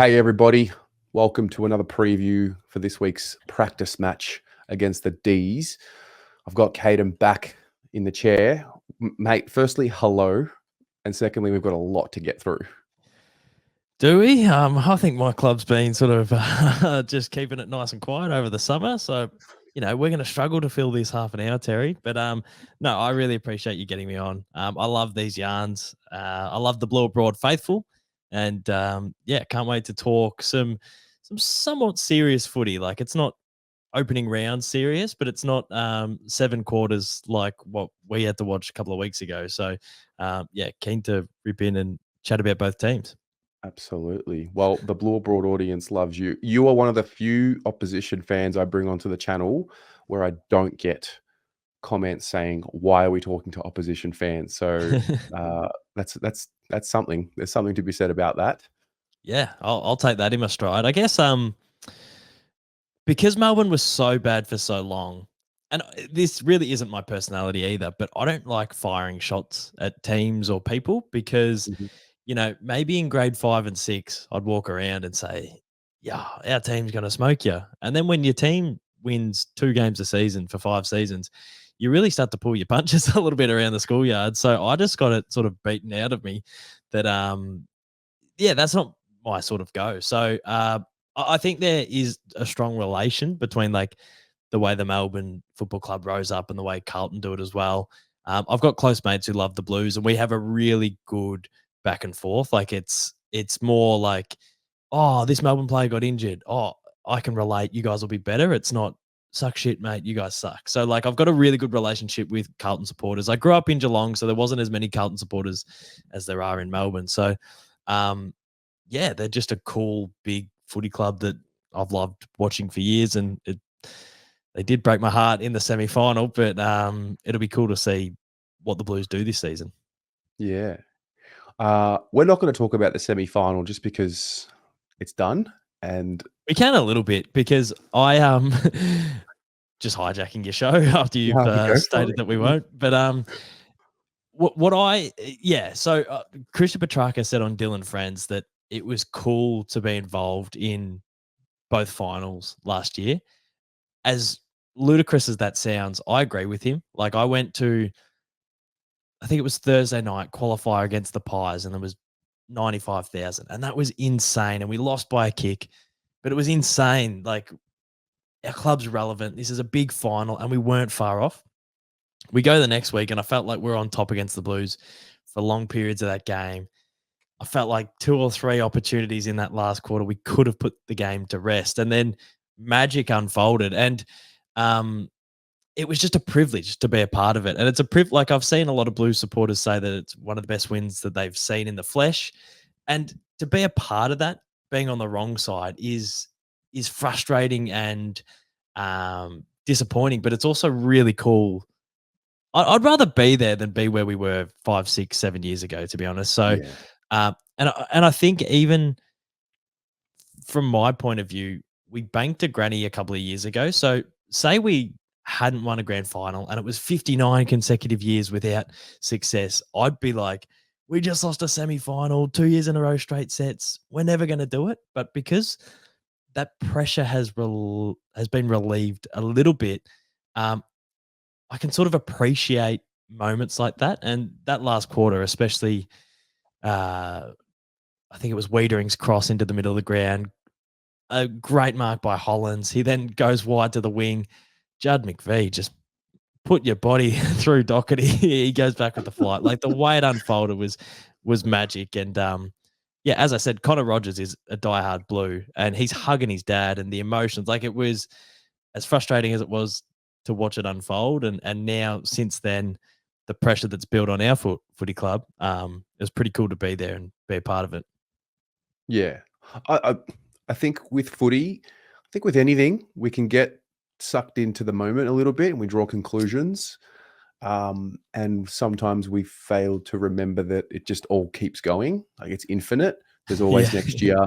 Hey, everybody. Welcome to another preview for this week's practice match against the D's. I've got Caden back in the chair. Mate, firstly, hello. And secondly, we've got a lot to get through. Do we? I think my club's been sort of just keeping it nice and quiet over the summer. So, we're going to struggle to fill this half an hour, Terry. But no, I really appreciate you getting me on. I love these yarns. I love the Blue Abroad faithful. And can't wait to talk some somewhat serious footy. Like it's not opening round serious, but it's not 7 quarters like what we had to watch a couple of weeks ago. So, keen to rip in and chat about both teams. Absolutely. Well, the Blue Abroad audience loves you. You are one of the few opposition fans I bring onto the channel where I don't get comments saying, "Why are we talking to opposition fans?" So that's something. There's something to be said about that. Yeah, I'll take that in my stride. I guess because Melbourne was so bad for so long, and this really isn't my personality either, but I don't like firing shots at teams or people because Mhm. maybe in grade 5 and 6 I'd walk around and say, "Yeah, our team's going to smoke you." And then when your team wins 2 games a season for 5 seasons, you really start to pull your punches a little bit around the schoolyard. So I just got it sort of beaten out of me that that's not my sort of go. So I think there is a strong relation between like the way the Melbourne Football Club rose up and the way Carlton do it as well. I've got close mates who love the Blues, and we have a really good back and forth. Like it's more like, oh, this Melbourne player got injured. Oh, I can relate. You guys will be better. It's not suck shit, mate. You guys suck. So like I've got a really good relationship with Carlton supporters. I grew up in Geelong, so there wasn't as many Carlton supporters as there are in Melbourne. So um, they're just a cool big footy club that I've loved watching for years, and they did break my heart in the semi-final, but it'll be cool to see what the Blues do this season. Yeah. We're not going to talk about the semi-final just because it's done. And We can a little bit because I just hijacking your show after you've go for stated it. that we won't. But so Christian Petrarca said on Dylan Friends that it was cool to be involved in both finals last year. As ludicrous as that sounds, I agree with him. Like I went to, I think it was Thursday night qualifier against the Pies, and there was 95,000, and that was insane. And we lost by a kick, but it was insane. Like our club's relevant. This is a big final, and we weren't far off. We go the next week, and I felt like we were on top against the Blues for long periods of that game. I felt like 2 or 3 opportunities in that last quarter we could have put the game to rest, and then magic unfolded. And it was just a privilege to be a part of it. And it's a privilege. Like I've seen a lot of Blues supporters say that it's one of the best wins that they've seen in the flesh. And to be a part of that, being on the wrong side is frustrating and disappointing, but it's also really cool. I'd rather be there than be where we were 5, 6, 7 years ago, to be honest. So, Yeah. and I think even from my point of view, we banked a granny a couple of years ago. So say we hadn't won a grand final and it was 59 consecutive years without success, I'd be like, we just lost a semi-final 2 years in a row, straight sets. We're never going to do it. But because that pressure has been relieved a little bit, um, I can sort of appreciate moments like that. And that last quarter, especially, uh, I think it was Wiedering's cross into the middle of the ground. A great mark by Hollins. He then goes wide to the wing. Judd McVee just put your body through Doherty. He goes back with the flight. Like the way it unfolded was magic. And as I said, Connor Rogers is a diehard Blue, and he's hugging his dad, and the emotions. Like it was as frustrating as it was to watch it unfold. And now since then, the pressure that's built on our footy club, it was pretty cool to be there and be a part of it. Yeah. I think with footy, I think with anything, we can get sucked into the moment a little bit and we draw conclusions. And sometimes we fail to remember that it just all keeps going. Like it's infinite. There's always Yeah. next year.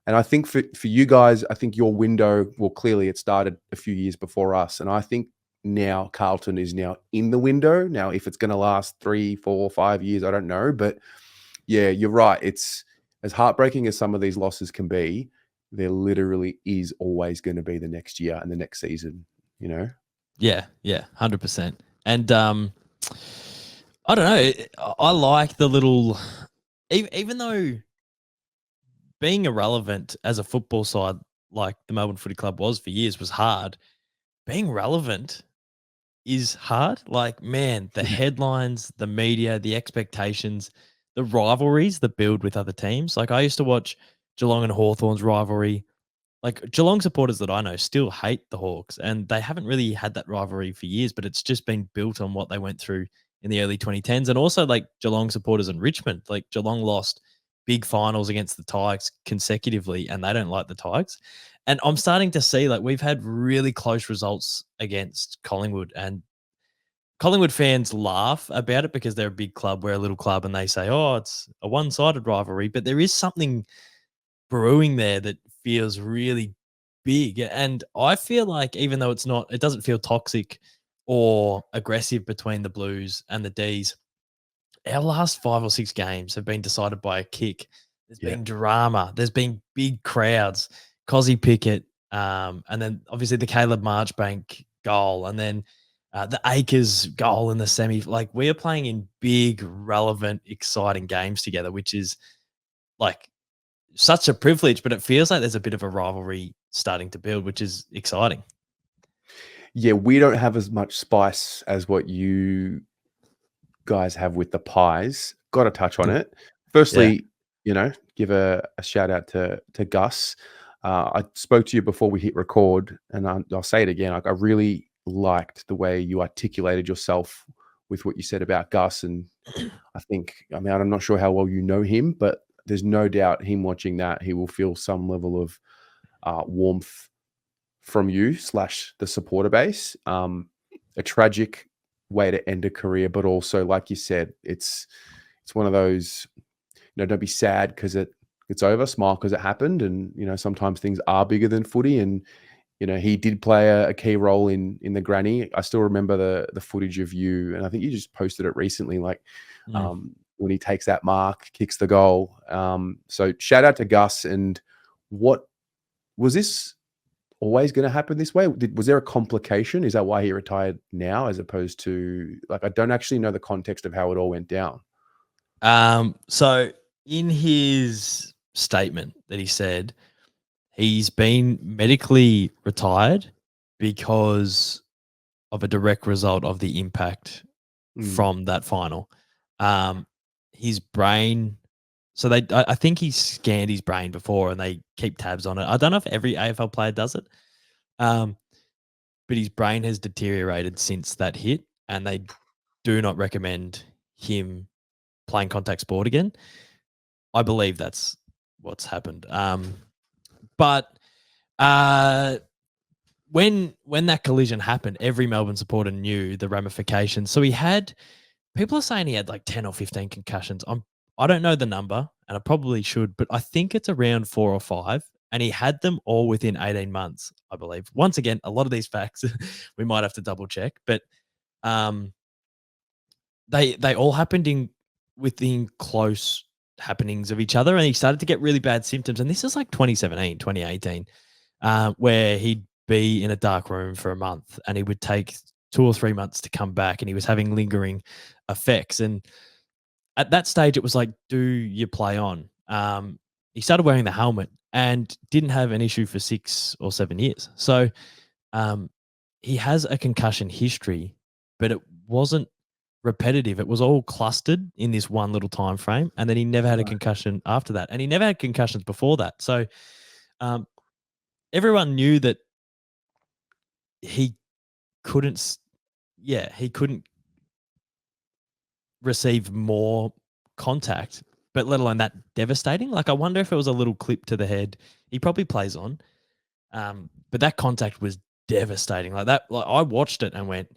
And I think for you guys, I think your window, well, clearly it started a few years before us. And I think now Carlton is now in the window. Now, if it's going to last 3, 4, 5 years, I don't know. But yeah, you're right. as heartbreaking as some of these losses can be, there literally is always going to be the next year and the next season, you know? Yeah, 100%. And I don't know. I like the little, even though being irrelevant as a football side, like the Melbourne Footy Club was for years, was hard. Being relevant is hard. Like, man, the headlines, the media, the expectations, the rivalries that build with other teams. Like, I used to watch Geelong and Hawthorn's rivalry. Like, Geelong supporters that I know still hate the Hawks, and they haven't really had that rivalry for years, but it's just been built on what they went through in the early 2010s. And also, like, Geelong supporters in Richmond. Like, Geelong lost big finals against the Tigers consecutively, and they don't like the Tigers. And I'm starting to see, like, we've had really close results against Collingwood, and Collingwood fans laugh about it because they're a big club, we're a little club, and they say, oh, it's a one-sided rivalry. But there is something brewing there that feels really big. And I feel like even though it doesn't feel toxic or aggressive between the Blues and the Ds, our last 5 or 6 games have been decided by a kick. There's Yeah. been drama. There's been big crowds. Cozzy Pickett, and then obviously the Caleb Marchbank goal, and then the Akers goal in the semi. Like, we are playing in big, relevant, exciting games together, which is like such a privilege, but it feels like there's a bit of a rivalry starting to build, which is exciting. Yeah, we don't have as much spice as what you guys have with the pies. Got to touch on it. Firstly, give a shout out to Gus. I spoke to you before we hit record, and I'll say it again. I really liked the way you articulated yourself with what you said about Gus. And I think, I'm not sure how well you know him, but there's no doubt him watching that, he will feel some level of warmth from you / the supporter base. A tragic way to end a career, but also, like you said, it's one of those, don't be sad because it's over, smile because it happened. And, sometimes things are bigger than footy. And, he did play a key role in the granny. I still remember the footage of you, and I think you just posted it recently, like when he takes that mark, kicks the goal. So shout out to Gus. And what was this always going to happen this way? Was there a complication? Is that why he retired now, as opposed to, like, I don't actually know the context of how it all went down. So in his statement that he said, he's been medically retired because of a direct result of the impact from that final. His brain. So I think he scanned his brain before, and they keep tabs on it. I don't know if every AFL player does it, but his brain has deteriorated since that hit, and they do not recommend him playing contact sport again. I believe that's what's happened. But when that collision happened, every Melbourne supporter knew the ramifications. So people are saying he had like 10 or 15 concussions. I don't know the number, and I probably should, but I think it's around 4 or 5, and he had them all within 18 months, I believe. Once again, a lot of these facts we might have to double check, but they all happened within close happenings of each other, and he started to get really bad symptoms. And this is like 2017, 2018, where he'd be in a dark room for a month, and he would take 2 or 3 months to come back, and he was having lingering effects. And at that stage, it was like, do you play on? He started wearing the helmet and didn't have an issue for 6 or 7 years. So he has a concussion history, but it wasn't repetitive. It was all clustered in this one little time frame, and then he never had a concussion after that, and he never had concussions before that. So everyone knew that he couldn't receive more contact, but let alone that devastating. Like, I wonder if it was a little clip to the head. He probably plays on, but that contact was devastating. Like that, like I watched it and went,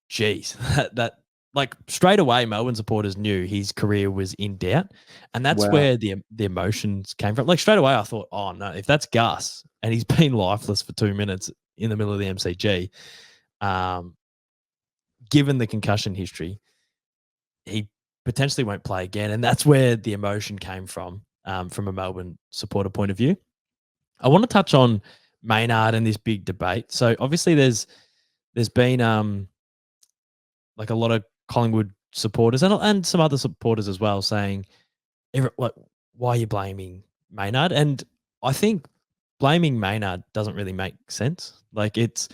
"Geez, that." Like, straight away, Melbourne supporters knew his career was in doubt, and that's where the emotions came from. Like, straight away, I thought, "Oh no, if that's Gus and he's been lifeless for 2 minutes in the middle of the MCG, given the concussion history, he potentially won't play again." And that's where the emotion came from. from a Melbourne supporter point of view. I want to touch on Maynard and this big debate. So obviously there's been like a lot of Collingwood supporters and some other supporters as well saying, like, why are you blaming Maynard? And I think blaming Maynard doesn't really make sense. Like it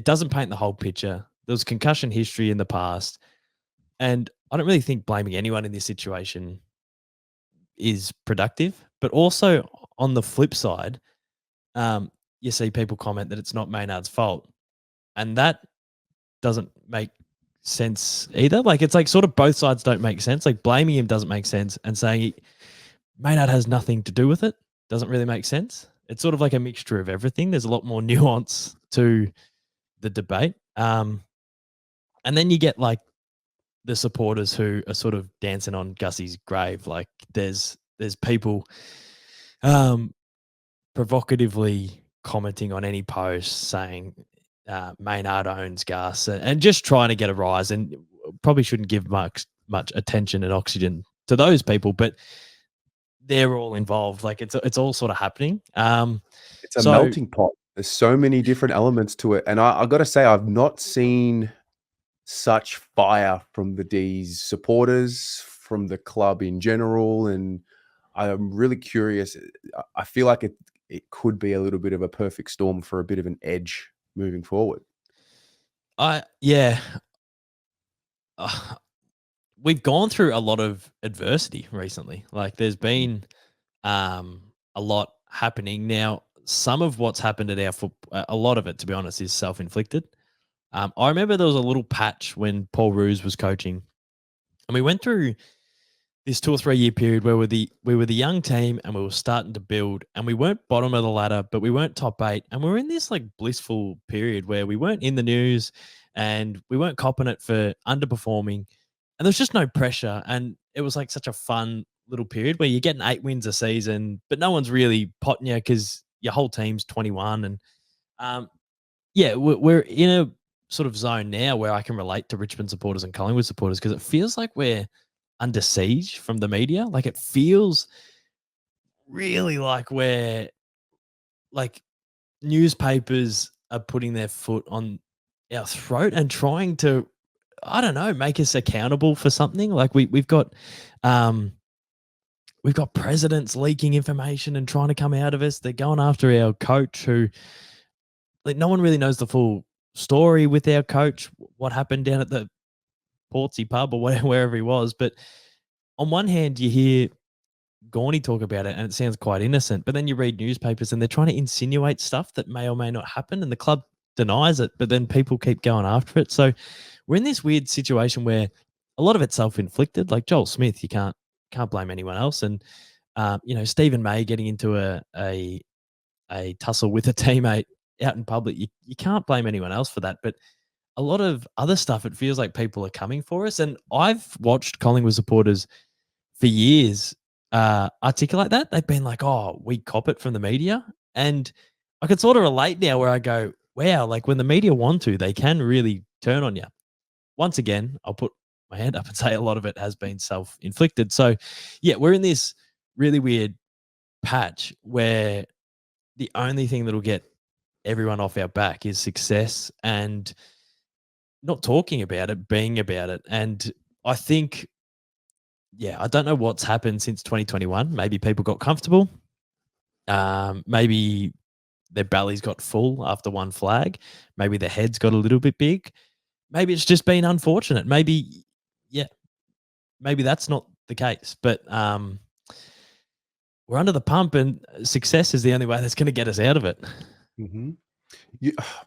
doesn't paint the whole picture. There was concussion history in the past, and I don't really think blaming anyone in this situation is productive. But also on the flip side, you see people comment that it's not Maynard's fault, and that doesn't make sense either. Like it's like sort of both sides don't make sense. Like blaming him doesn't make sense, and saying Maynard has nothing to do with it doesn't really make sense. It's sort of like a mixture of everything. There's a lot more nuance to the debate. And then you get like the supporters who are sort of dancing on Gussie's grave. Like there's people provocatively commenting on any post saying Maynard owns Gus and just trying to get a rise, and probably shouldn't give much attention and oxygen to those people, but they're all involved. Like it's all sort of happening. It's a melting pot. There's so many different elements to it. And I got to say, I've not seen such fire from the D's supporters, from the club in general. And I'm really curious. I feel like it could be a little bit of a perfect storm for a bit of an edge moving forward. We've gone through a lot of adversity recently. Like there's been a lot happening. Now, some of what's happened at our football, a lot of it, to be honest, is self-inflicted. I remember there was a little patch when Paul Roos was coaching, and we went through this 2 or 3 year period where we were the young team and we were starting to build, and we weren't bottom of the ladder, but we weren't top 8, and we were in this like blissful period where we weren't in the news and we weren't copping it for underperforming, and there's just no pressure, and it was like such a fun little period where you're getting 8 wins a season, but no one's really potting you because your whole team's 21. And we're in a sort of zone now where I can relate to Richmond supporters and Collingwood supporters, because it feels like we're under siege from the media. Like it feels really like we're like newspapers are putting their foot on our throat and trying to, I don't know, make us accountable for something. Like we've got presidents leaking information and trying to come out of us. They're going after our coach, who like no one really knows the full story with our coach, what happened down at the Portsea pub or wherever he was. But on one hand, you hear Gorney talk about it and it sounds quite innocent, but then you read newspapers and they're trying to insinuate stuff that may or may not happen, and the club denies it, but then people keep going after it. So we're in this weird situation where a lot of it's self-inflicted. Like Joel Smith, you can't blame anyone else. And Stephen May getting into a tussle with a teammate out in public, you can't blame anyone else for that. But a lot of other stuff, it feels like people are coming for us. And I've watched Collingwood supporters for years articulate that. They've been like, oh, we cop it from the media. And I can sort of relate now, where I go, wow, like when the media want to, they can really turn on you. Once again, I'll put my hand up and say a lot of it has been self-inflicted. So yeah, we're in this really weird patch where the only thing that'll get everyone off our back is success and not talking about it, being about it. And I think, I don't know what's happened since 2021. Maybe people got comfortable. Maybe their bellies got full after one flag. Maybe their heads got a little bit big. Maybe it's just been unfortunate. Maybe that's not the case. But we're under the pump, and success is the only way that's going to get us out of it. Mm-hmm.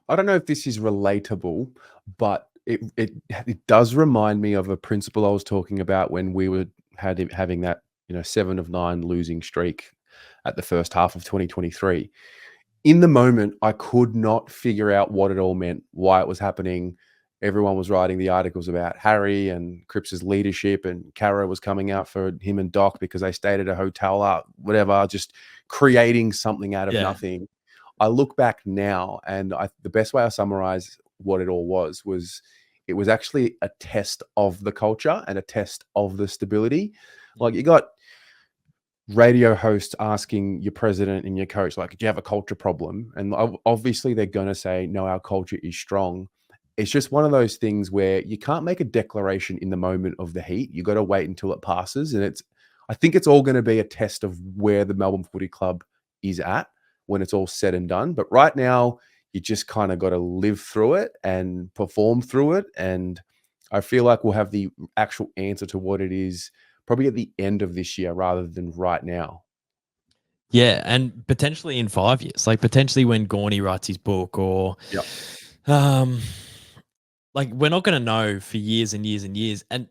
I don't know if this is relatable, but it does remind me of a principle I was talking about when we were having that 7 of 9 losing streak at the first half of 2023. In the moment, I could not figure out what it all meant, why it was happening. Everyone was writing the articles about Harry and Cripps's leadership, and Cara was coming out for him and Doc because they stayed at a hotel, whatever, just creating something out of nothing. I look back now, and the best way I summarize what it all was it was actually a test of the culture and a test of the stability. Like you got radio host asking your president and your coach, like, do you have a culture problem? And obviously they're going to say, no, our culture is strong. It's just one of those things where you can't make a declaration in the moment of the heat. You got to wait until it passes. And I think it's all going to be a test of where the Melbourne Footy Club is at when it's all said and done. But right now, you just kind of got to live through it and perform through it. And I feel like we'll have the actual answer to what it is probably at the end of this year rather than right now. Yeah, and potentially in 5 years, like potentially when Gorney writes his book, or Yep. like we're not going to know for years and years and years. And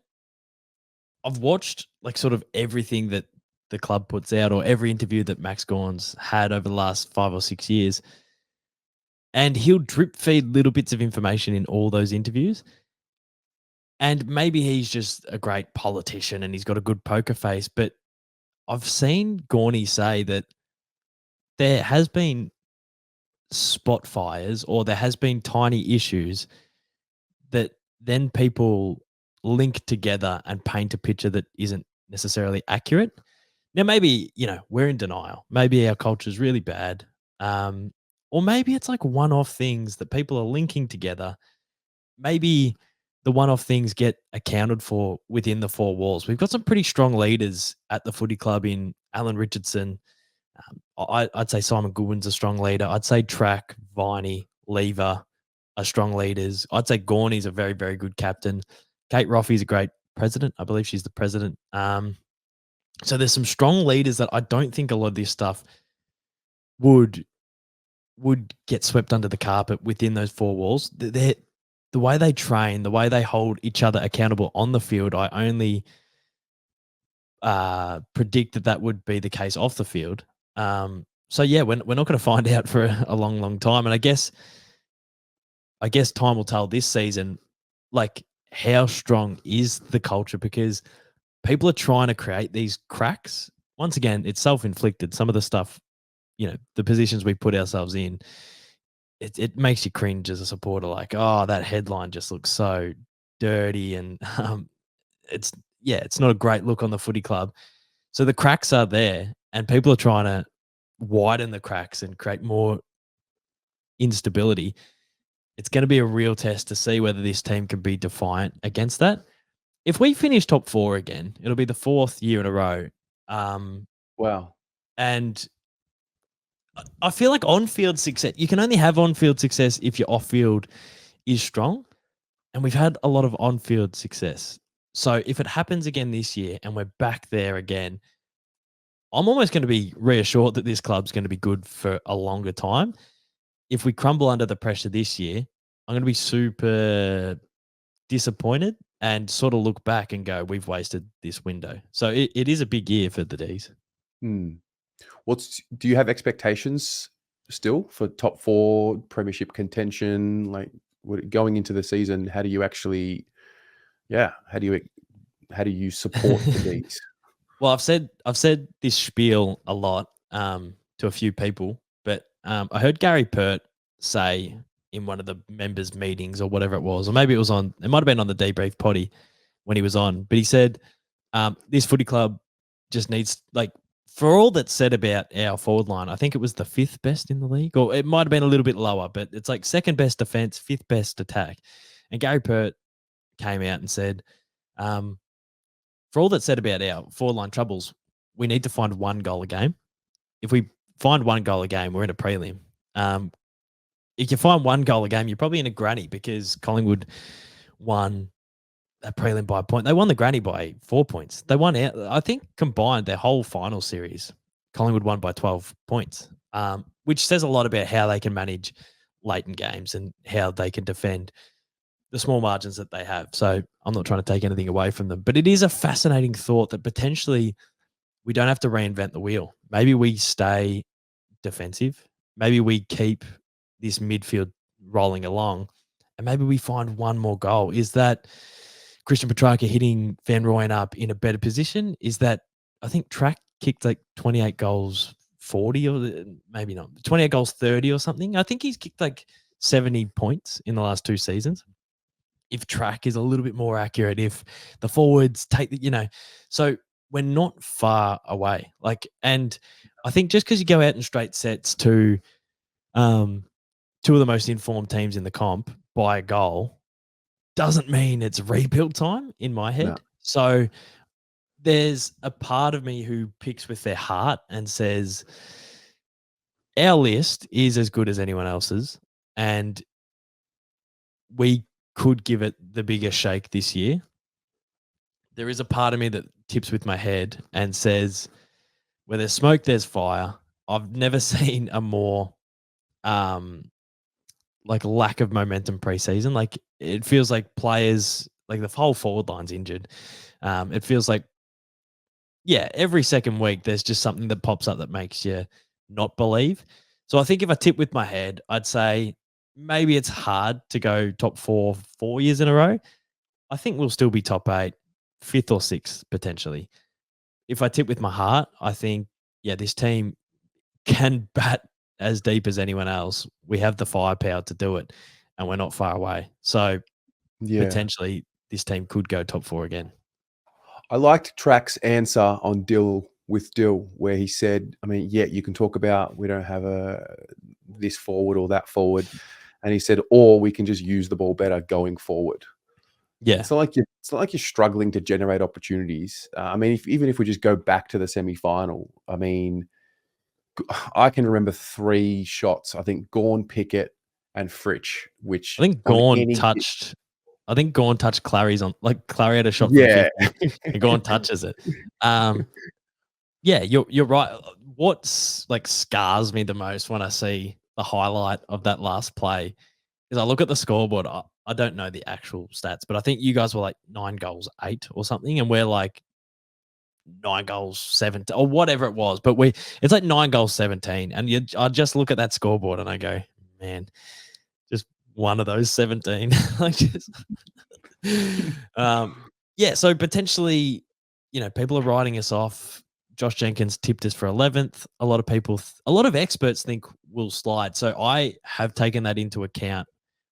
I've watched like sort of everything that the club puts out, or every interview that Max Gawn's had over the last 5 or 6 years, and he'll drip feed little bits of information in all those interviews. And maybe he's just a great politician and he's got a good poker face, but I've seen Gorney say that there has been spot fires, or there has been tiny issues that then people link together and paint a picture that isn't necessarily accurate. Now, maybe, we're in denial. Maybe our culture is really bad. Or maybe it's like one-off things that people are linking together. Maybe the one-off things get accounted for within the four walls. We've got some pretty strong leaders at the footy club in Alan Richardson. I'd say Simon Goodwin's a strong leader. I'd say Track, Viney, Lever are strong leaders. I'd say Gorney's a very, very good captain. Kate Roffey's a great president. I believe she's the president. So there's some strong leaders that I don't think a lot of this stuff would get swept under the carpet within those four walls. The way they train, the way they hold each other accountable on the field, I only predict that would be the case off the field. So yeah, we're not going to find out for a long, long time. And I guess time will tell this season, like, how strong is the culture, because people are trying to create these cracks. Once again, it's self-inflicted. Some of the stuff, the positions we put ourselves in, it makes you cringe as a supporter. Like, oh, that headline just looks so dirty, and it's not a great look on the footy club. So the cracks are there, and people are trying to widen the cracks and create more instability. It's going to be a real test to see whether this team can be defiant against that. If we finish top four again, it'll be the fourth year in a row. Wow. And I feel like on-field success, you can only have on-field success if your off-field is strong. And we've had a lot of on-field success. So if it happens again this year and we're back there again, I'm almost going to be reassured that this club's going to be good for a longer time. If we crumble under the pressure this year, I'm going to be super disappointed and sort of look back and go, we've wasted this window. So it is a big year for the D's. Do you have expectations still for top four premiership contention? Like, going into the season, how do you actually, how do you support the D's? Well, I've said this spiel a lot to a few people, but I heard Gary Pert say in one of the members' meetings or whatever it was, or maybe it might have been on the debrief potty when he was on, but he said this footy club just needs, like, for all that's said about our forward line, I think it was the fifth best in the league, or it might have been a little bit lower, but it's like second best defense, fifth best attack. And Gary Pert came out and said, for all that's said about our forward line troubles, we need to find one goal a game. If we find one goal a game, we're in a prelim. If you find one goal a game, you're probably in a granny, because Collingwood won a prelim by a point. They won the granny by 4 points. They won out, I think, combined their whole final series, Collingwood won by 12 points, which says a lot about how they can manage late in games and how they can defend the small margins that they have. So I'm not trying to take anything away from them, but it is a fascinating thought that potentially we don't have to reinvent the wheel. Maybe we stay defensive. Maybe we keep this midfield rolling along, and maybe we find one more goal. Is that Christian Petrarca hitting Van Rooyen up in a better position? Is that, I think Track kicked like 28 goals 40, or maybe not, 28 goals 30 or something. I think he's kicked like 70 points in the last 2 seasons. If Track is a little bit more accurate, if the forwards take the, so we're not far away. And I think just because you go out in straight sets to two of the most informed teams in the comp by a goal doesn't mean it's rebuild time in my head. No. So there's a part of me who picks with their heart and says, our list is as good as anyone else's, and we could give it the biggest shake this year. There is a part of me that tips with my head and says, where there's smoke, there's fire. I've never seen a more lack of momentum preseason. Like, it feels like players, like the whole forward line's injured. It feels like, every second week there's just something that pops up that makes you not believe. So I think if I tip with my head, I'd say maybe it's hard to go top 4 years in a row. I think we'll still be top 8, 5th or 6th potentially. If I tip with my heart, I think, this team can bat as deep as anyone else. We have the firepower to do it, and we're not far away. So potentially this team could go top 4 again. I liked Track's answer on Dill, where he said, I mean, you can talk about we don't have this forward or that forward. And he said, or we can just use the ball better going forward. Yeah. It's not like you're struggling to generate opportunities. I mean, even if we just go back to the semi-final, I mean, I can remember 3 shots. I think Gawn, Pickett, and Fritsch, which I think Gawn touched Clary's Clary had a shot from 50 and Gawn touches it. You're right. What's scars me the most when I see the highlight of that last play is I look at the scoreboard. I don't know the actual stats, but I think you guys were 9 goals, 8 or something, and we're 9 goals, 7 or whatever it was. But it's 9 goals, 17, and I just look at that scoreboard and I go, man, just one of those 17. So potentially, people are writing us off. Josh Jenkins tipped us for 11th. A lot of experts think we'll slide. So I have taken that into account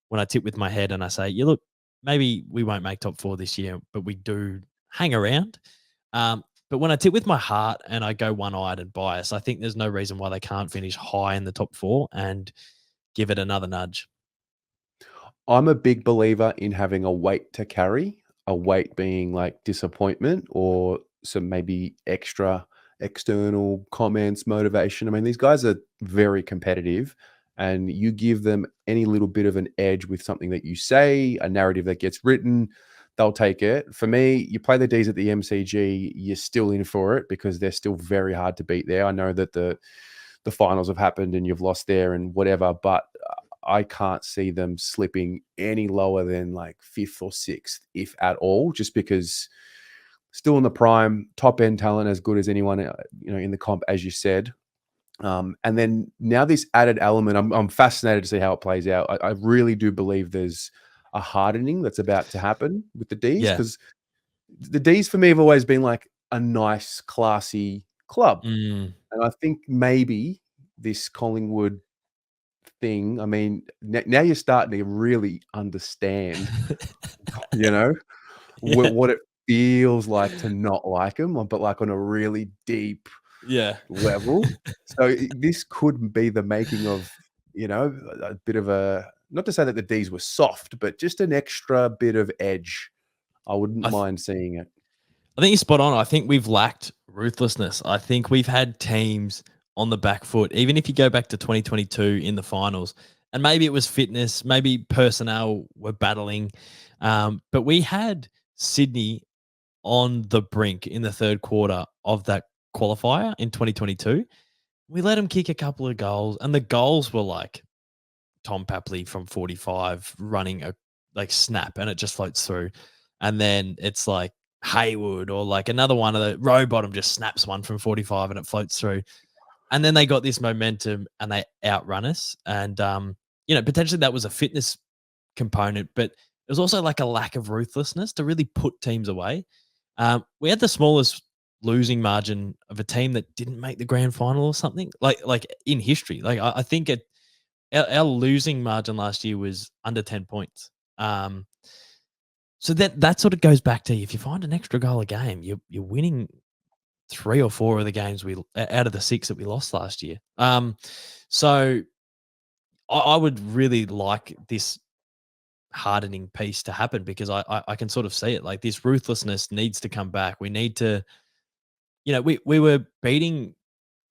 when I tip with my head and I say, look, maybe we won't make top 4 this year, but we do hang around. But when I tip with my heart and I go one-eyed and biased, I think there's no reason why they can't finish high in the top 4 and give it another nudge. I'm a big believer in having a weight to carry, a weight being disappointment or some maybe extra external comments, motivation. I mean, these guys are very competitive, and you give them any little bit of an edge with something that you say, a narrative that gets written, they'll take it. For me, you play the D's at the MCG, you're still in for it because they're still very hard to beat there. I know that the finals have happened and you've lost there and whatever, but I can't see them slipping any lower than 5th or 6th, if at all, just because still in the prime, top end talent, as good as anyone, in the comp, as you said. And then now this added element, I'm fascinated to see how it plays out. I really do believe there's a hardening that's about to happen with the Ds, because the Ds for me have always been a nice, classy club. And I think maybe this Collingwood thing, I mean, now you're starting to really understand, what it feels like to not like them, but on a really deep level. So this could be the making of, a bit of not to say that the Ds were soft, but just an extra bit of edge. I wouldn't mind seeing it. I think you're spot on. I think we've lacked ruthlessness. I think we've had teams on the back foot, even if you go back to 2022 in the finals, and maybe it was fitness, maybe personnel were battling, but we had Sydney on the brink in the 3rd quarter of that qualifier in 2022. We let them kick a couple of goals, and the goals were Tom Papley from 45 running a snap, and it just floats through. And then it's Haywood or another one of the Rowbottom just snaps one from 45 and it floats through. And then they got this momentum and they outrun us. And, potentially that was a fitness component, but it was also a lack of ruthlessness to really put teams away. We had the smallest losing margin of a team that didn't make the grand final or something like in history. I think our losing margin last year was under 10 points. So that sort of goes back to, if you find an extra goal a game, you're winning 3 or 4 of the games out of the 6 that we lost last year. So I would really like this hardening piece to happen because I can sort of see it. Like this ruthlessness needs to come back. We need to, we were beating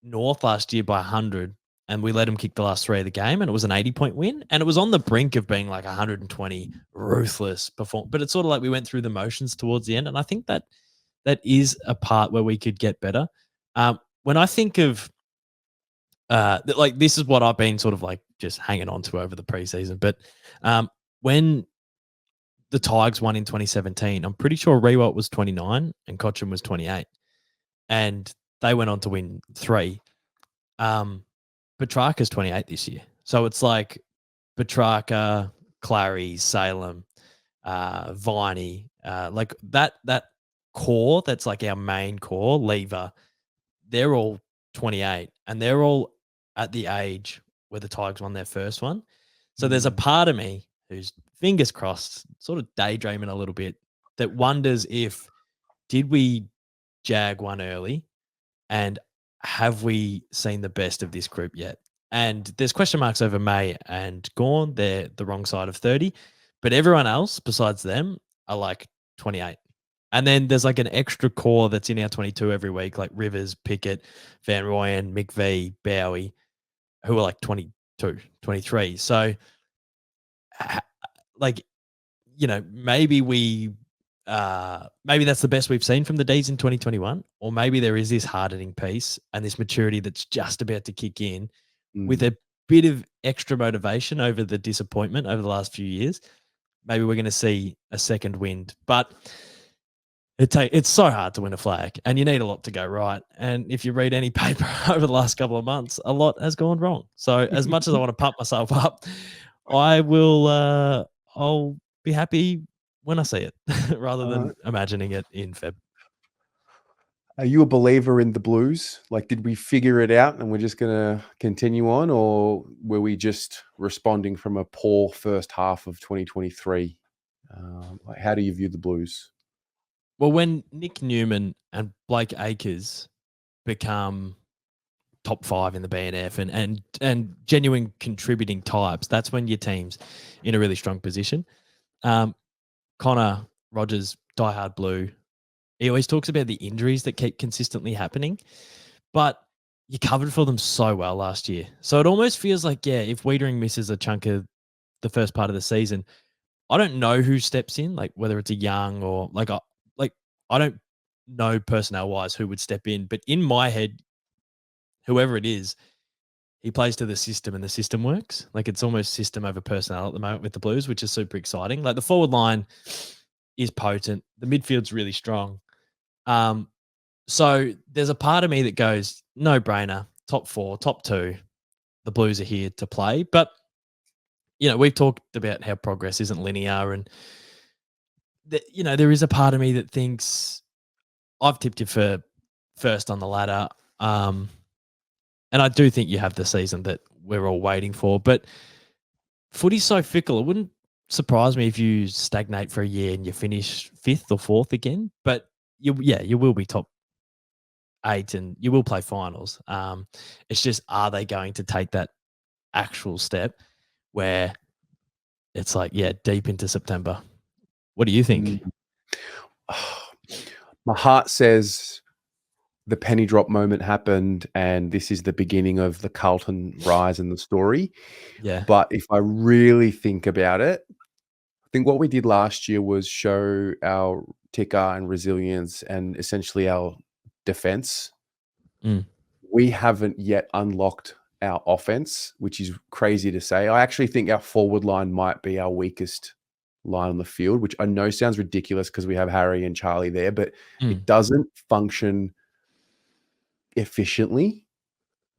North last year by 100 and we let them kick the last 3 of the game and it was an 80-point win and it was on the brink of being like 120 ruthless perform. But it's sort of like we went through the motions towards the end and I think that is a part where we could get better. When I think of like this is what I've been sort of like just hanging on to over the preseason. But when the Tigers won in 2017, I'm pretty sure Rewalt was 29 and Cochrane was 28. And they went on to win 3. Petrarca's 28 this year. So it's like Petrarca, Clary, Salem, Viney, like that core that's like our main core, Lever, they're all 28 and they're all at the age where the Tigers won their first one. So there's a part of me who's fingers crossed, sort of daydreaming a little bit, that wonders if did we jag one early and have we seen the best of this group yet? And there's question marks over May and Gawn. They're the wrong side of 30. But everyone else besides them are like 28. And then there's like an extra core that's in our 22 every week, like Rivers, Pickett, Van Rooyen, McVee, Bowie, who are like 22, 23. So, like, maybe maybe that's the best we've seen from the D's in 2021, or maybe there is this hardening piece and this maturity that's just about to kick in with a bit of extra motivation over the disappointment over the last few years. Maybe we're going to see a second wind, but it's so hard to win a flag and you need a lot to go right. And if you read any paper over the last couple of months, a lot has gone wrong. So as much as I want to pump myself up, I'll be happy when I see it rather than imagining it in Feb. Are you a believer in the Blues? Like, did we figure it out and we're just going to continue on, or were we just responding from a poor first half of 2023? Like, how do you view the Blues? Well, when Nick Newman and Blake Acres become top 5 in the BNF and genuine contributing types, that's when your team's in a really strong position. Connor Rogers, diehard Blue, he always talks about the injuries that keep consistently happening, but you covered for them so well last year. So it almost feels like, if Wiedering misses a chunk of the first part of the season, I don't know who steps in, like whether it's a Young or I don't know personnel wise who would step in, but in my head, whoever it is, he plays to the system and the system works. Like it's almost system over personnel at the moment with the Blues, which is super exciting. Like the forward line is potent. The midfield's really strong. So there's a part of me that goes, no brainer, top 4, top 2, the Blues are here to play. But, we've talked about how progress isn't linear and, there is a part of me that thinks I've tipped you for first on the ladder. And I do think you have the season that we're all waiting for. But footy's so fickle. It wouldn't surprise me if you stagnate for a year and you finish 5th or 4th again. But you will be top 8 and you will play finals. It's just, are they going to take that actual step where it's like, deep into September? What do you think? My heart says the penny drop moment happened and this is the beginning of the Carlton rise in the story. Yeah. But if I really think about it, I think what we did last year was show our ticker and resilience and essentially our defense. We haven't yet unlocked our offense, which is crazy to say. I actually think our forward line might be our weakest line on the field, which I know sounds ridiculous because we have Harry and Charlie there, but it doesn't function efficiently.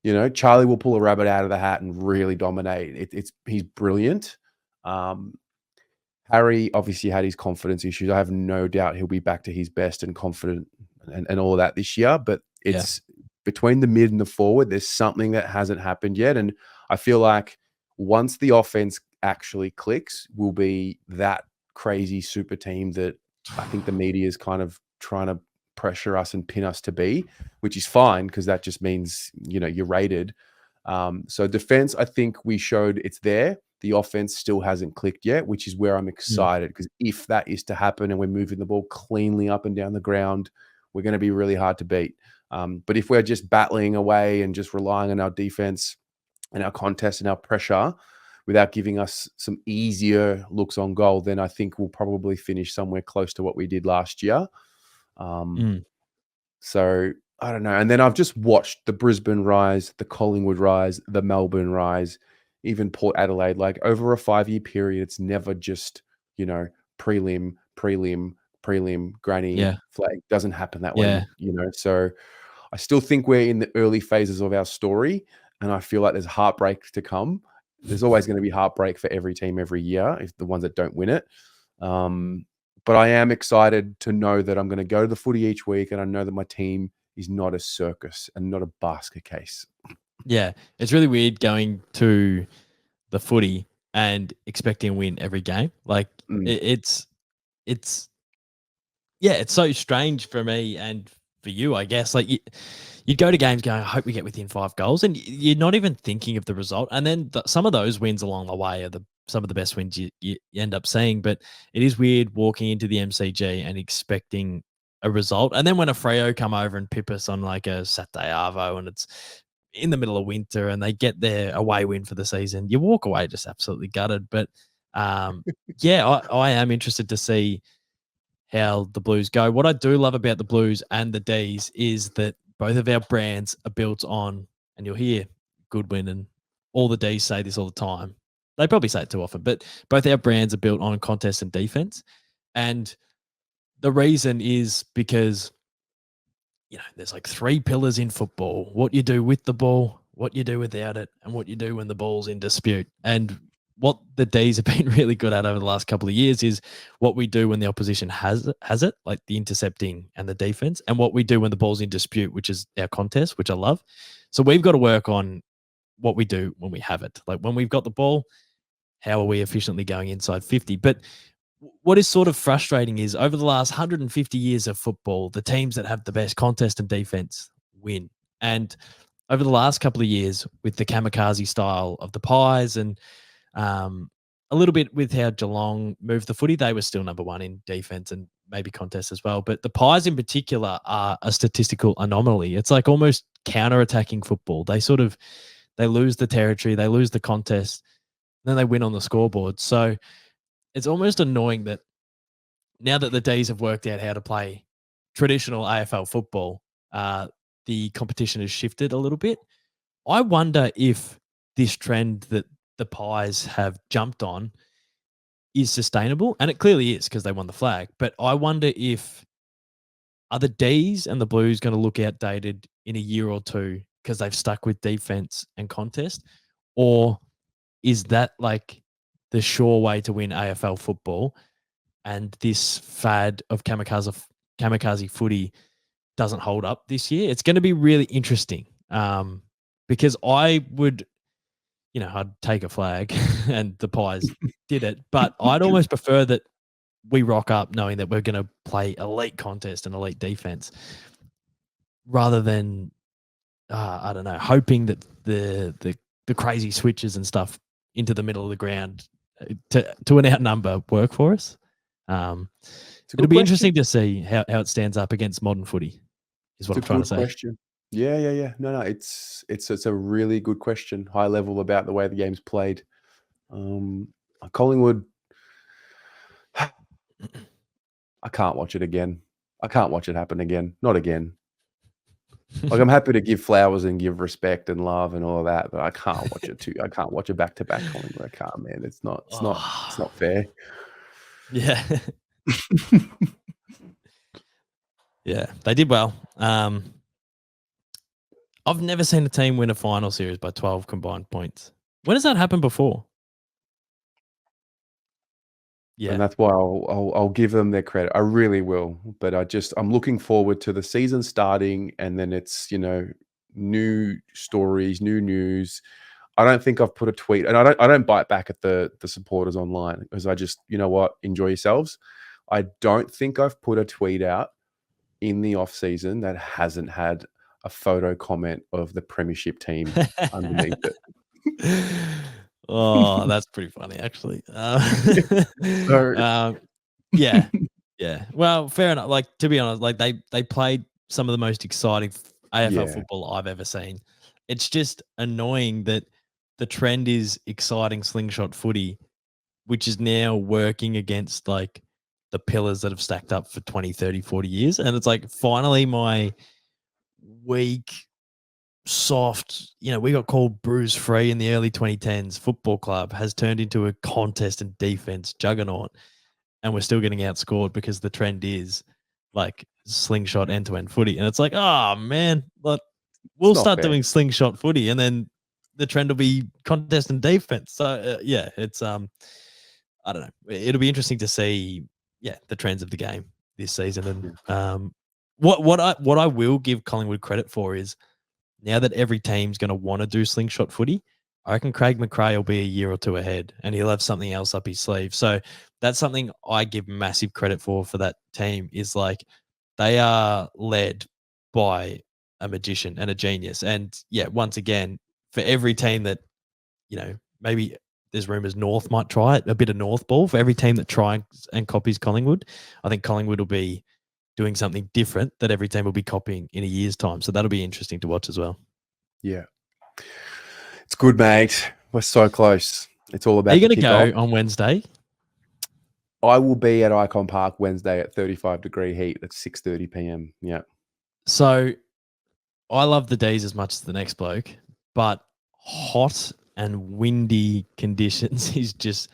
Charlie will pull a rabbit out of the hat and really dominate. He's brilliant. Harry obviously had his confidence issues. I have no doubt he'll be back to his best and confident and all of that this year, but it's between the mid and the forward, there's something that hasn't happened yet. And I feel like once the offense actually clicks, we'll be that crazy super team that I think the media is kind of trying to pressure us and pin us to be, which is fine because that just means, you're rated. So defense, I think we showed it's there. The offense still hasn't clicked yet, which is where I'm excited, because if that is to happen and we're moving the ball cleanly up and down the ground, we're going to be really hard to beat. But if we're just battling away and just relying on our defense and our contest and our pressure without giving us some easier looks on goal, then I think we'll probably finish somewhere close to what we did last year. So I don't know. And then I've just watched the Brisbane rise, the Collingwood rise, the Melbourne rise, even Port Adelaide. Like over a 5-year period, it's never just, prelim, granny, flag. Doesn't happen that way, So I still think we're in the early phases of our story, and I feel like there's heartbreak to come. There's always going to be heartbreak for every team every year, if the ones that don't win it. But I am excited to know that I'm going to go to the footy each week, and I know that my team is not a circus and not a basket case. Yeah, it's really weird going to the footy and expecting to win every game. Like it's so strange for me and for you, I guess. Like you'd go to games going, I hope we get within 5 goals, and you're not even thinking of the result. And then some of those wins along the way are some of the best wins you end up seeing. But it is weird walking into the MCG and expecting a result. And then when a Freo come over and pip us on like a Saturday Arvo, and it's in the middle of winter and they get their away win for the season, you walk away just absolutely gutted. But I am interested to see how the Blues go. What I do love about the Blues and the D's is that both of our brands are built on, and you'll hear Goodwin and all the D's say this all the time. They probably say it too often, but both our brands are built on contest and defense. And the reason is because, there's like 3 pillars in football: what you do with the ball, what you do without it, and what you do when the ball's in dispute. And what the D's have been really good at over the last couple of years is what we do when the opposition has it, like the intercepting and the defense, and what we do when the ball's in dispute, which is our contest, which I love. So we've got to work on what we do when we have it. Like when we've got the ball, how are we efficiently going inside 50? But what is sort of frustrating is over the last 150 years of football, the teams that have the best contest and defense win. And over the last couple of years with the kamikaze style of the Pies and a little bit with how Geelong moved the footy, they were still number 1 in defense and maybe contest as well. But the Pies in particular are a statistical anomaly. It's like almost counter-attacking football. They lose the territory, they lose the contest, then they win on the scoreboard. So it's almost annoying that now that the D's have worked out how to play traditional AFL football, the competition has shifted a little bit. I wonder if this trend that the Pies have jumped on is sustainable, and it clearly is because they won the flag. But I wonder if are the D's and the Blues going to look outdated in a year or two because they've stuck with defense and contest, or is that like the sure way to win AFL football, and this fad of kamikaze footy doesn't hold up this year? It's going to be really interesting because I would, I'd take a flag and the Pies did it, but I'd almost prefer that we rock up knowing that we're going to play elite contest and elite defense rather than, I don't know, hoping that the crazy switches and stuff into the middle of the ground to an outnumber work for us. It'll be interesting to see how it stands up against modern footy, is what I'm trying to say. Question. Yeah. No, it's a really good question. High level about the way the game's played. Collingwood, I can't watch it again. I can't watch it happen again. Not again. Like I'm happy to give flowers and give respect and love and all of that, but I can't watch it too. I can't watch it back to back. Collingwood, I can't, man. It's not fair. Yeah. Yeah, they did well. I've never seen a team win a final series by 12 combined points. When has that happened before? Yeah. And that's why I'll give them their credit. I really will. But I'm looking forward to the season starting, and then it's, new stories, new news. I don't think I've put a tweet, and I don't bite back at the supporters online because I just, enjoy yourselves. I don't think I've put a tweet out in the off season that hasn't had a photo comment of the premiership team underneath it. Oh, that's pretty funny, actually. So Yeah, yeah. Well, fair enough. Like, to be honest, like they played some of the most exciting AFL yeah, football I've ever seen. It's just annoying that the trend is exciting slingshot footy, which is now working against like the pillars that have stacked up for 20, 30, 40 years. And it's like, finally, my weak, soft, we got called bruise free in the early 2010s football club has turned into a contest and defense juggernaut. And we're still getting outscored because the trend is like slingshot end-to-end footy. And it's like, oh man, but we'll not start fair. doing slingshot footy and then the trend will be contest and defense. So yeah, it's I don't know. It'll be interesting to see the trends of the game this season. And what I will give Collingwood credit for is, now that every team's going to want to do slingshot footy, I reckon Craig McRae will be a year or two ahead and he'll have something else up his sleeve. So that's something I give massive credit for that team, is like they are led by a magician and a genius. And yeah, once again, for every team that, maybe there's rumors North might try it, a bit of North ball, for every team that tries and copies Collingwood, I think Collingwood will be doing something different that every team will be copying in a year's time. So that'll be interesting to watch as well. Yeah. It's good, mate. We're so close. It's all about Are you the going to kickoff. go on Wednesday? I will be at Icon Park Wednesday at 35-degree heat at 6:30 p.m. Yeah. So I love the D's as much as the next bloke, but hot and windy conditions is just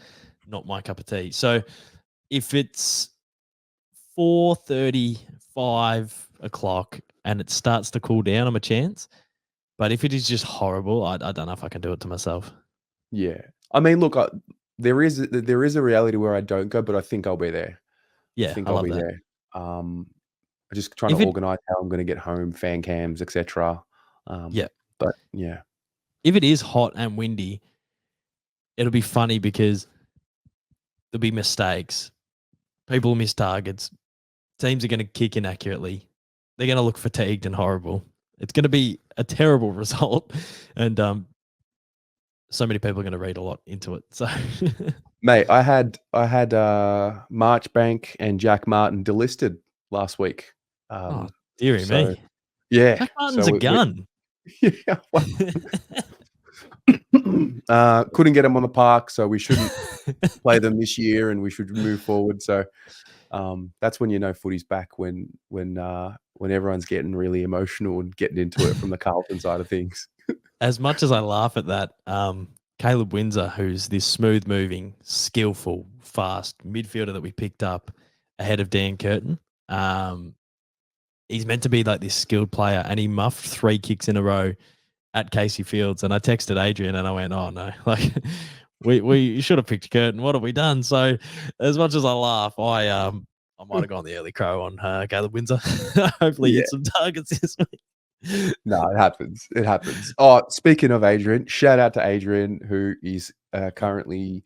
not my cup of tea. So if it's 4:30, 5 o'clock and it starts to cool down, I'm a chance. But if it is just horrible, I don't know if I can do it to myself. Yeah. I mean, look, there is a reality where I don't go, but I think I'll be there. Yeah, I think I I'll love be that. there. I'm just trying to If it, organize how I'm going to get home, fan cams, etc. yeah, But yeah, if it is hot and windy, it'll be funny because there'll be mistakes. People will miss targets. Teams are going to kick inaccurately. They're going to look fatigued and horrible. It's going to be a terrible result. And so many people are going to read a lot into it. So, mate, I had Marchbank and Jack Martin delisted last week. oh, dearie So me. yeah, Jack Martin's so a gun. yeah, well, couldn't get them on the park, so we shouldn't play them this year, and we should move forward. So that's when footy's back, when everyone's getting really emotional and getting into it from the Carlton side of things. As much as I laugh at that, Caleb Windsor, who's this smooth moving, skillful, fast midfielder that we picked up ahead of Dan Curtin, he's meant to be like this skilled player, and he muffed 3 kicks in a row at Casey Fields. And I texted Adrian and I went, oh no, like we should have picked Curtin. What have we done? So as much as I laugh, I might have gone the early crow on Caleb Windsor. Hopefully Yeah. hit some targets this week. No, it happens. It happens. Oh, speaking of Adrian, shout out to Adrian, who is currently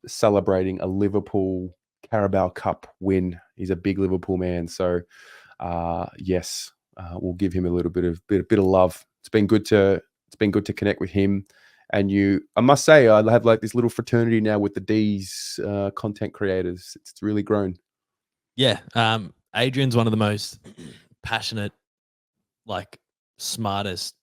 celebrating a Liverpool Carabao Cup win. He's a big Liverpool man, so yes, we'll give him a little bit of love. It's been good to connect with him and you. I must say, I have like this little fraternity now with the D's content creators. It's really grown. Yeah, Adrian's one of the most passionate, like smartest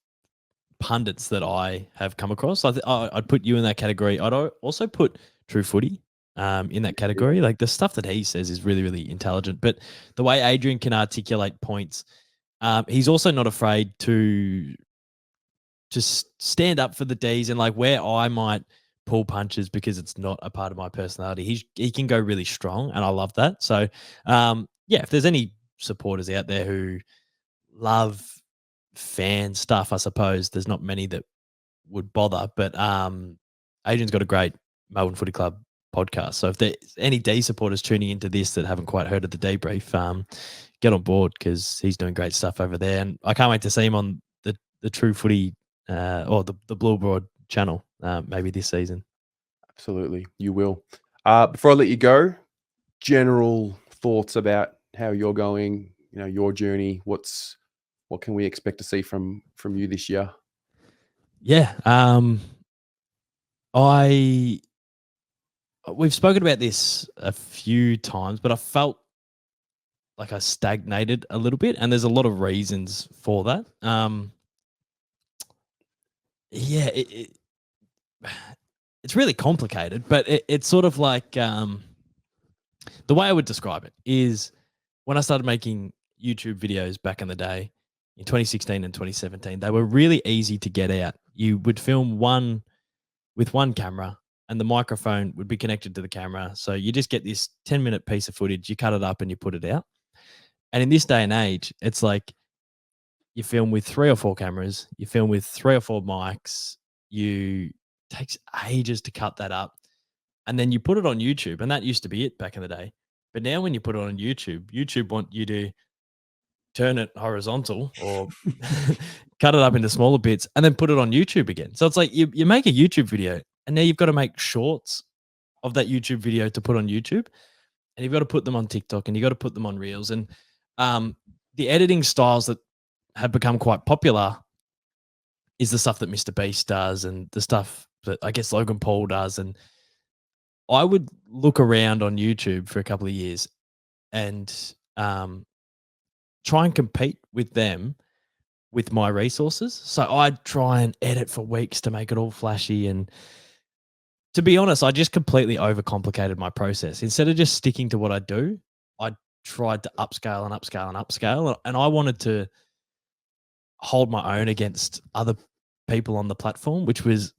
pundits that I have come across. I'd put you in that category. I'd also put True Footy in that category. Like the stuff that he says is really, really intelligent. But the way Adrian can articulate points, he's also not afraid to just stand up for the D's, and like where I might pull punches because it's not a part of my personality, he can go really strong, and I love that. So if there's any supporters out there who love fan stuff, I suppose there's not many that would bother, but Adrian's got a great Melbourne Footy Club podcast. So if there's any D supporters tuning into this that haven't quite heard of the debrief, get on board because he's doing great stuff over there. And I can't wait to see him on the True Footy or the Blue Broad channel maybe this season. Absolutely, you will. Before I let you go, general thoughts about how you're going, your journey. What can we expect to see from you this year? Yeah. We've spoken about this a few times, but I felt like I stagnated a little bit, and there's a lot of reasons for that. Yeah, it's really complicated, but it's sort of like the way I would describe it is when I started making YouTube videos back in the day in 2016 and 2017, they were really easy to get out. You would film with one camera and the microphone would be connected to the camera. So you just get this 10-minute piece of footage, you cut it up and you put it out. And in this day and age, it's like you film with 3 or 4 cameras, you film with 3 or 4 mics, takes ages to cut that up. And then you put it on YouTube, and that used to be it back in the day. But now when you put it on YouTube, YouTube want you to turn it horizontal or cut it up into smaller bits and then put it on YouTube again. So it's like you make a YouTube video and now you've got to make shorts of that YouTube video to put on YouTube, and you've got to put them on TikTok, and you've got to put them on Reels. And the editing styles that have become quite popular is the stuff that Mr. Beast does and the stuff that I guess Logan Paul does. And I would look around on YouTube for a couple of years and try and compete with them with my resources. So I'd try and edit for weeks to make it all flashy. And to be honest, I just completely overcomplicated my process. Instead of just sticking to what I do, I tried to upscale and upscale and upscale. And I wanted to hold my own against other people on the platform, which was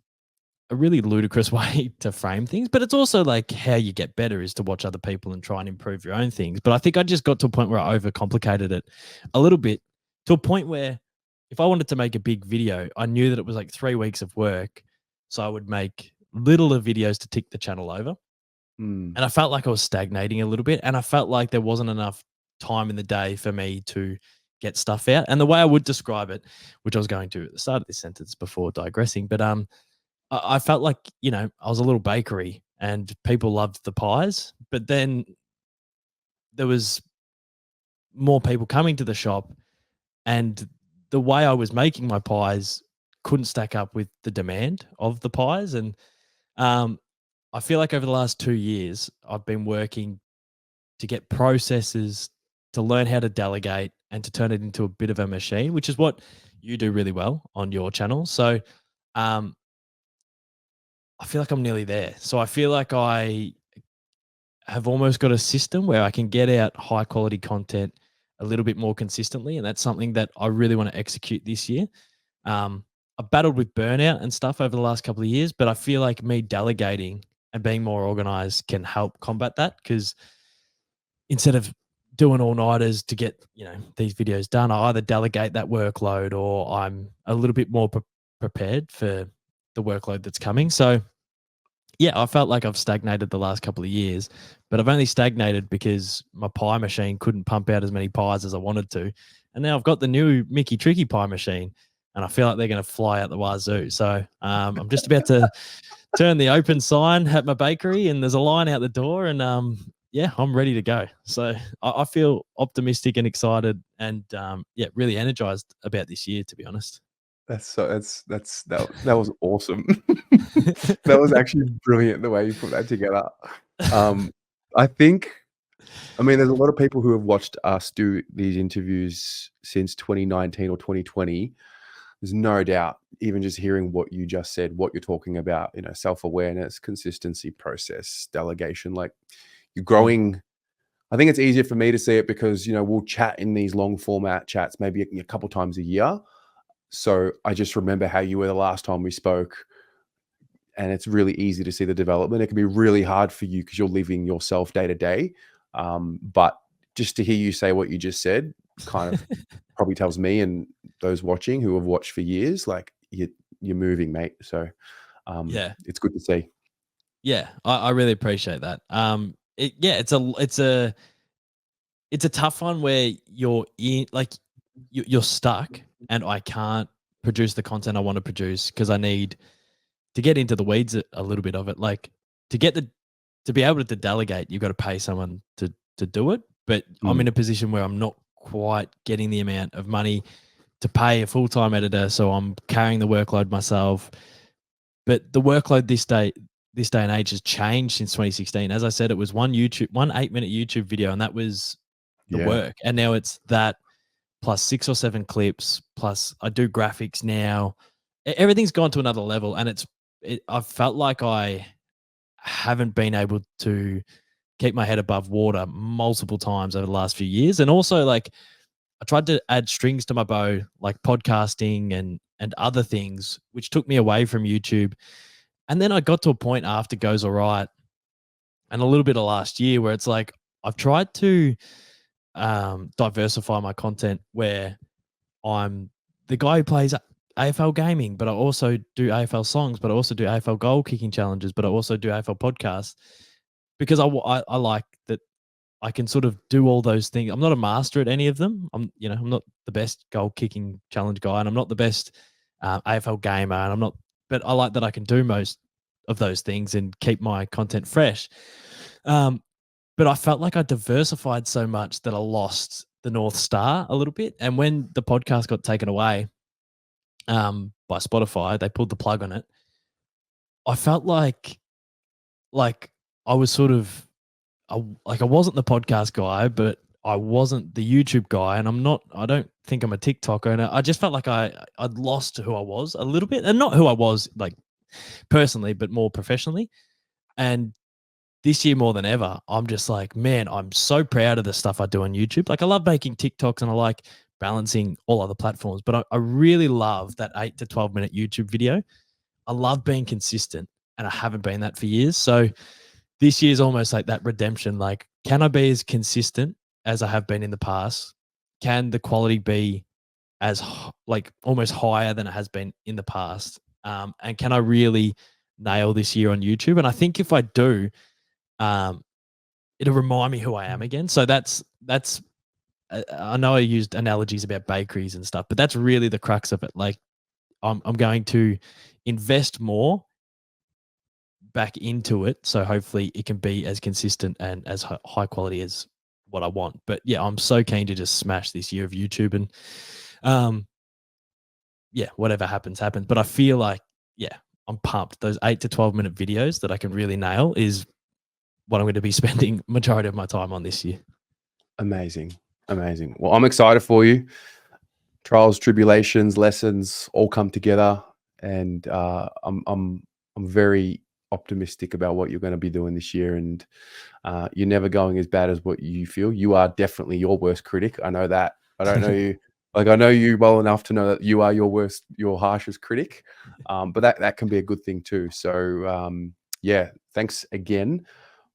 a really ludicrous way to frame things. But it's also like how you get better is to watch other people and try and improve your own things. But I think I just got to a point where I overcomplicated it a little bit, to a point where if I wanted to make a big video, I knew that it was like 3 weeks of work. So I would make littler videos to tick the channel over. And I felt like I was stagnating a little bit, and I felt like there wasn't enough time in the day for me to get stuff out. And the way I would describe it, which I was going to at the start of this sentence before digressing, but I felt like, I was a little bakery and people loved the pies, but then there was more people coming to the shop, and the way I was making my pies couldn't stack up with the demand of the pies. And I feel like over the last 2 years, I've been working to get processes, to learn how to delegate and to turn it into a bit of a machine, which is what you do really well on your channel. So I feel like I'm nearly there. So I feel like I have almost got a system where I can get out high quality content a little bit more consistently. And that's something that I really want to execute this year. I've battled with burnout and stuff over the last couple of years, but I feel like me delegating and being more organized can help combat that, because instead of doing all-nighters to get, these videos done, I either delegate that workload or I'm a little bit more prepared for the workload that's coming. So yeah, I felt like I've stagnated the last couple of years, but I've only stagnated because my pie machine couldn't pump out as many pies as I wanted to. And now I've got the new Mickey Tricky pie machine, and I feel like they're going to fly out the wazoo. So I'm just about to turn the open sign at my bakery, and there's a line out the door, and yeah, I'm ready to go. So I feel optimistic and excited, and yeah, really energized about this year, to be honest. That was awesome. That was actually brilliant the way you put that together. I mean, there's a lot of people who have watched us do these interviews since 2019 or 2020. There's no doubt, even just hearing what you just said, what you're talking about, self-awareness, consistency, process, delegation, like you're growing. I think it's easier for me to see it because, we'll chat in these long format chats, maybe a couple times a year. So I just remember how you were the last time we spoke, and it's really easy to see the development. It can be really hard for you because you're living yourself day to day. But just to hear you say what you just said kind of probably tells me and those watching who have watched for years, like you're moving, mate. So Yeah. it's good to see. Yeah, I really appreciate that. It's a tough one where you're in, like you're stuck, and I can't produce the content I want to produce because I need to get into the weeds a little bit of it. Like to be able to delegate, you've got to pay someone to do it. But I'm in a position where I'm not quite getting the amount of money to pay a full-time editor, so I'm carrying the workload myself. But the workload this day and age has changed since 2016. As I said, it was one 8-minute YouTube video, and that was the work. And now it's that plus 6 or 7 clips, plus I do graphics now. Everything's gone to another level, and I've felt like I haven't been able to keep my head above water multiple times over the last few years. And also, like, I tried to add strings to my bow, like podcasting and other things, which took me away from YouTube. And then I got to a point after Goes All Right and a little bit of last year where it's like I've tried to diversify my content, where I'm the guy who plays AFL gaming, but I also do AFL songs, but I also do AFL goal kicking challenges, but I also do AFL podcasts, because I like that I can sort of do all those things. I'm not a master at any of them. I'm not the best goal kicking challenge guy, and I'm not the best AFL gamer, and but I like that I can do most of those things and keep my content fresh. But I felt like I diversified so much that I lost the North Star a little bit. And when the podcast got taken away by Spotify, they pulled the plug on it. I felt like I was sort of I wasn't the podcast guy, but I wasn't the YouTube guy, and I don't think I'm a TikToker, and I just felt like I'd lost who I was a little bit, and not who I was like personally, but more professionally. And this year more than ever, I'm just like, man, I'm so proud of the stuff I do on YouTube. Like, I love making TikToks and I like balancing all other platforms, but I really love that 8 to 12 minute YouTube video. I love being consistent, and I haven't been that for years. So this year's almost like that redemption. Like, can I be as consistent as I have been in the past? Can the quality be as like almost higher than it has been in the past? And can I really nail this year on YouTube? And I think if I do, it'll remind me who I am again. So that's I know I used analogies about bakeries and stuff, but that's really the crux of it. Like, I'm going to invest more back into it, so hopefully it can be as consistent and as high quality as what I want. But yeah, I'm so keen to just smash this year of YouTube, and yeah, whatever happens. But I feel like, yeah, I'm pumped. Those 8 to 12 minute videos that I can really nail is what I'm going to be spending majority of my time on this year. Amazing. Well, I'm excited for you. Trials, tribulations, lessons all come together, and I'm very optimistic about what you're going to be doing this year. And you're never going as bad as what you feel. You are definitely your worst critic. I know that. I don't know you. Like, I know you well enough to know that you are your harshest critic. But that can be a good thing too. So yeah, thanks again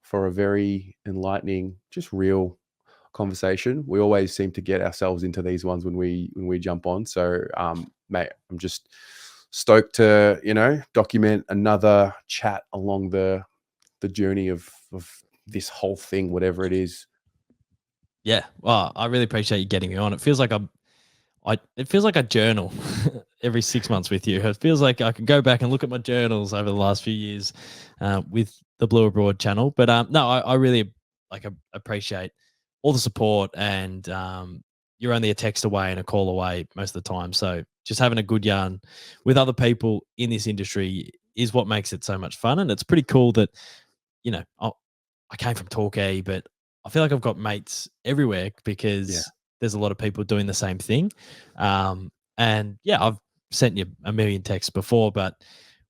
for a very enlightening, just real conversation. We always seem to get ourselves into these ones when we jump on. So mate, I'm just stoked to document another chat along the journey of this whole thing, whatever it is. Yeah, well, I really appreciate you getting me on. It feels like it feels like I journal every 6 months with you. It feels like I can go back and look at my journals over the last few years with the Blue Abroad channel. But no, I really appreciate all the support, and you're only a text away and a call away most of the time. So just having a good yarn with other people in this industry is what makes it so much fun. And it's pretty cool that, I came from Torquay, but I feel like I've got mates everywhere because there's a lot of people doing the same thing. And yeah, I've sent you a million texts before, but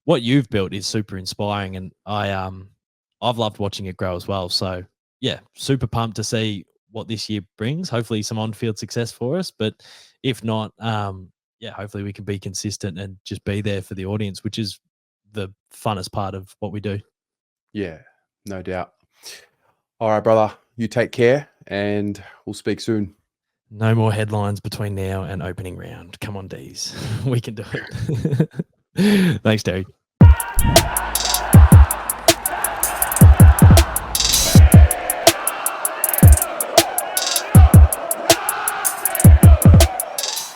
what you've built is super inspiring, and I've loved watching it grow as well. So yeah, super pumped to see what this year brings. Hopefully some on-field success for us, but if not, yeah, hopefully we can be consistent and just be there for the audience, which is the funnest part of what we do. Yeah, no doubt. All right, brother, you take care, and we'll speak soon. No more headlines between now and opening round. Come on, D's. We can do it. Thanks, Terry.